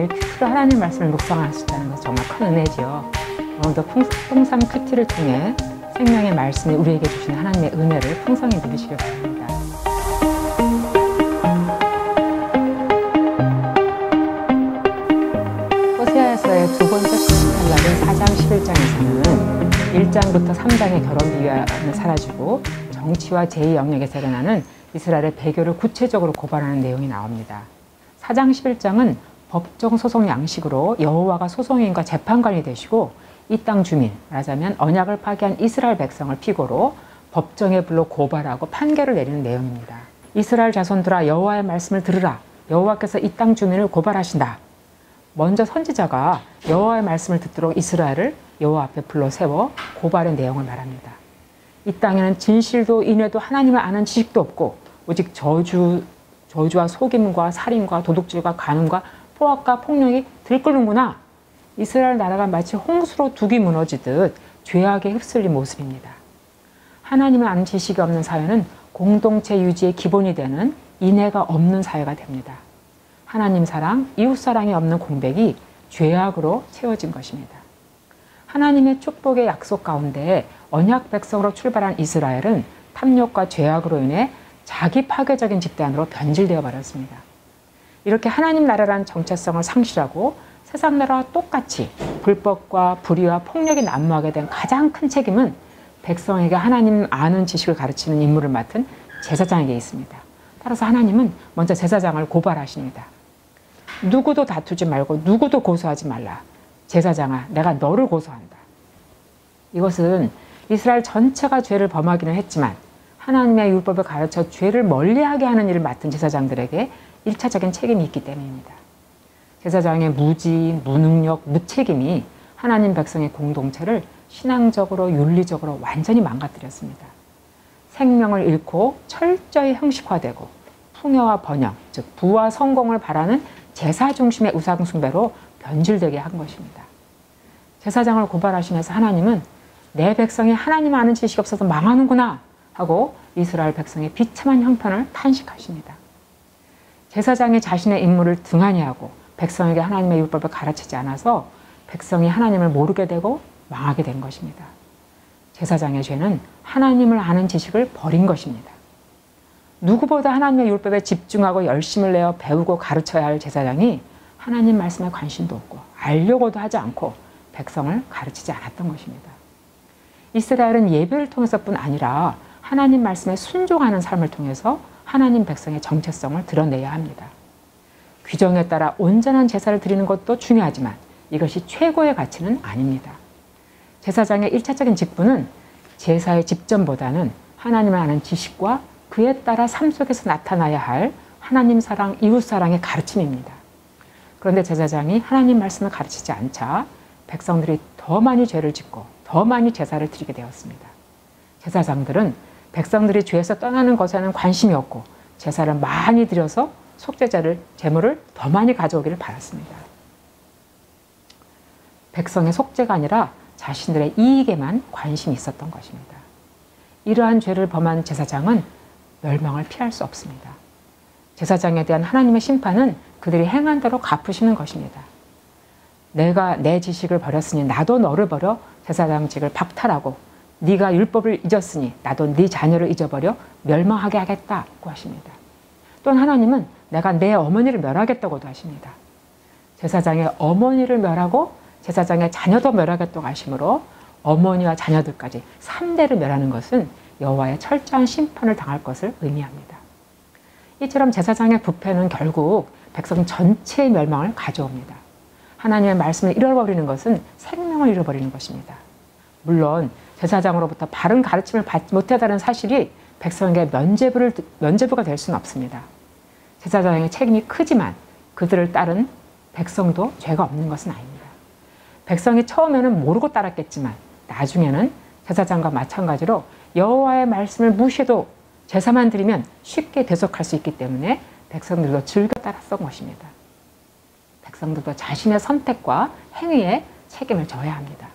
이스라엘이 큐티로 하나님 말씀을 묵상하셨다는 것은 정말 큰 은혜지요. 오늘도 풍성 큐티를 통해 생명의 말씀이 우리에게 주신 하나님의 은혜를 풍성히 누리시길 바랍니다. 호세아서의 두 번째 칼날인 4장 11장에서는 1장부터 3장의 결혼 비유는 사라지고 정치와 제2 영역에서 일어나는 이스라엘의 배교를 구체적으로 고발하는 내용이 나옵니다. 4장 11장은 법정 소송 양식으로 여호와가 소송인과 재판관이 되시고 이 땅 주민, 말하자면 언약을 파기한 이스라엘 백성을 피고로 법정에 불러 고발하고 판결을 내리는 내용입니다. 이스라엘 자손들아 여호와의 말씀을 들으라. 여호와께서 이 땅 주민을 고발하신다. 먼저 선지자가 여호와의 말씀을 듣도록 이스라엘을 여호와 앞에 불러 세워 고발의 내용을 말합니다. 이 땅에는 진실도 인애도 하나님을 아는 지식도 없고 오직 저주와 속임과 살인과 도둑질과 간음과 포악과 폭력이 들끓는구나. 이스라엘 나라가 마치 홍수로 둑이 무너지듯 죄악에 휩쓸린 모습입니다. 하나님을 아는 지식이 없는 사회는 공동체 유지의 기본이 되는 인애가 없는 사회가 됩니다. 하나님 사랑, 이웃 사랑이 없는 공백이 죄악으로 채워진 것입니다. 하나님의 축복의 약속 가운데 언약 백성으로 출발한 이스라엘은 탐욕과 죄악으로 인해 자기 파괴적인 집단으로 변질되어 버렸습니다. 이렇게 하나님 나라라는 정체성을 상실하고 세상 나라와 똑같이 불법과 불의와 폭력이 난무하게 된 가장 큰 책임은 백성에게 하나님 아는 지식을 가르치는 임무를 맡은 제사장에게 있습니다. 따라서 하나님은 먼저 제사장을 고발하십니다. 누구도 다투지 말고 누구도 고소하지 말라. 제사장아, 내가 너를 고소한다. 이것은 이스라엘 전체가 죄를 범하기는 했지만 하나님의 율법을 가르쳐 죄를 멀리하게 하는 일을 맡은 제사장들에게 1차적인 책임이 있기 때문입니다. 제사장의 무지, 무능력, 무책임이 하나님 백성의 공동체를 신앙적으로 윤리적으로 완전히 망가뜨렸습니다. 생명을 잃고 철저히 형식화되고 풍요와 번영, 즉 부와 성공을 바라는 제사 중심의 우상 숭배로 변질되게 한 것입니다. 제사장을 고발하시면서 하나님은 내 백성이 하나님 아는 지식이 없어서 망하는구나 하고 이스라엘 백성의 비참한 형편을 탄식하십니다. 제사장이 자신의 임무를 등한히 하고 백성에게 하나님의 율법을 가르치지 않아서 백성이 하나님을 모르게 되고 망하게 된 것입니다. 제사장의 죄는 하나님을 아는 지식을 버린 것입니다. 누구보다 하나님의 율법에 집중하고 열심을 내어 배우고 가르쳐야 할 제사장이 하나님 말씀에 관심도 없고 알려고도 하지 않고 백성을 가르치지 않았던 것입니다. 이스라엘은 예배를 통해서뿐 아니라 하나님 말씀에 순종하는 삶을 통해서 하나님 백성의 정체성을 드러내야 합니다. 규정에 따라 온전한 제사를 드리는 것도 중요하지만 이것이 최고의 가치는 아닙니다. 제사장의 1차적인 직분은 제사의 직전보다는 하나님을 아는 지식과 그에 따라 삶 속에서 나타나야 할 하나님 사랑, 이웃 사랑의 가르침입니다. 그런데 제사장이 하나님 말씀을 가르치지 않자 백성들이 더 많이 죄를 짓고 더 많이 제사를 드리게 되었습니다. 제사장들은 백성들이 죄에서 떠나는 것에는 관심이 없고 제사를 많이 드려서 속죄제를, 제물을 더 많이 가져오기를 바랐습니다. 백성의 속죄가 아니라 자신들의 이익에만 관심이 있었던 것입니다. 이러한 죄를 범한 제사장은 멸망을 피할 수 없습니다. 제사장에 대한 하나님의 심판은 그들이 행한 대로 갚으시는 것입니다. 내가 내 지식을 버렸으니 나도 너를 버려 제사장직을 박탈하고 네가 율법을 잊었으니 나도 네 자녀를 잊어버려 멸망하게 하겠다고 하십니다. 또한 하나님은 내가 내 어머니를 멸하겠다고도 하십니다. 제사장의 어머니를 멸하고 제사장의 자녀도 멸하겠다고 하시므로 어머니와 자녀들까지 3대를 멸하는 것은 여호와의 철저한 심판을 당할 것을 의미합니다. 이처럼 제사장의 부패는 결국 백성 전체의 멸망을 가져옵니다. 하나님의 말씀을 잃어버리는 것은 생명을 잃어버리는 것입니다. 물론 제사장으로부터 바른 가르침을 받지 못하다는 사실이 백성에게 면죄부가 될 수는 없습니다. 제사장의 책임이 크지만 그들을 따른 백성도 죄가 없는 것은 아닙니다. 백성이 처음에는 모르고 따랐겠지만 나중에는 제사장과 마찬가지로 여호와의 말씀을 무시해도 제사만 드리면 쉽게 대속할 수 있기 때문에 백성들도 즐겨 따랐던 것입니다. 백성들도 자신의 선택과 행위에 책임을 져야 합니다.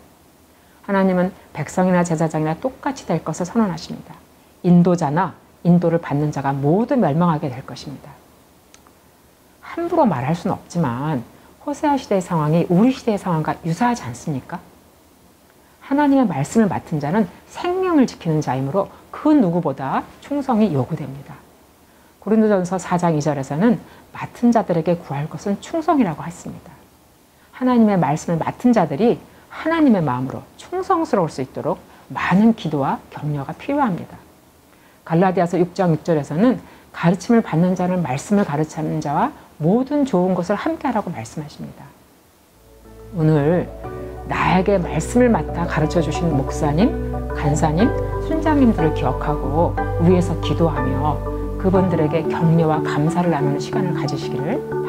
하나님은 백성이나 제사장이나 똑같이 될 것을 선언하십니다. 인도자나 인도를 받는 자가 모두 멸망하게 될 것입니다. 함부로 말할 수는 없지만 호세아 시대의 상황이 우리 시대의 상황과 유사하지 않습니까? 하나님의 말씀을 맡은 자는 생명을 지키는 자이므로 그 누구보다 충성이 요구됩니다. 고린도전서 4장 2절에서는 맡은 자들에게 구할 것은 충성이라고 했습니다. 하나님의 말씀을 맡은 자들이 하나님의 마음으로 충성스러울 수 있도록 많은 기도와 격려가 필요합니다. 갈라디아서 6장 6절에서는 가르침을 받는 자는 말씀을 가르치는 자와 모든 좋은 것을 함께하라고 말씀하십니다. 오늘 나에게 말씀을 맡아 가르쳐 주신 목사님, 간사님, 순장님들을 기억하고 위에서 기도하며 그분들에게 격려와 감사를 나누는 시간을 가지시기를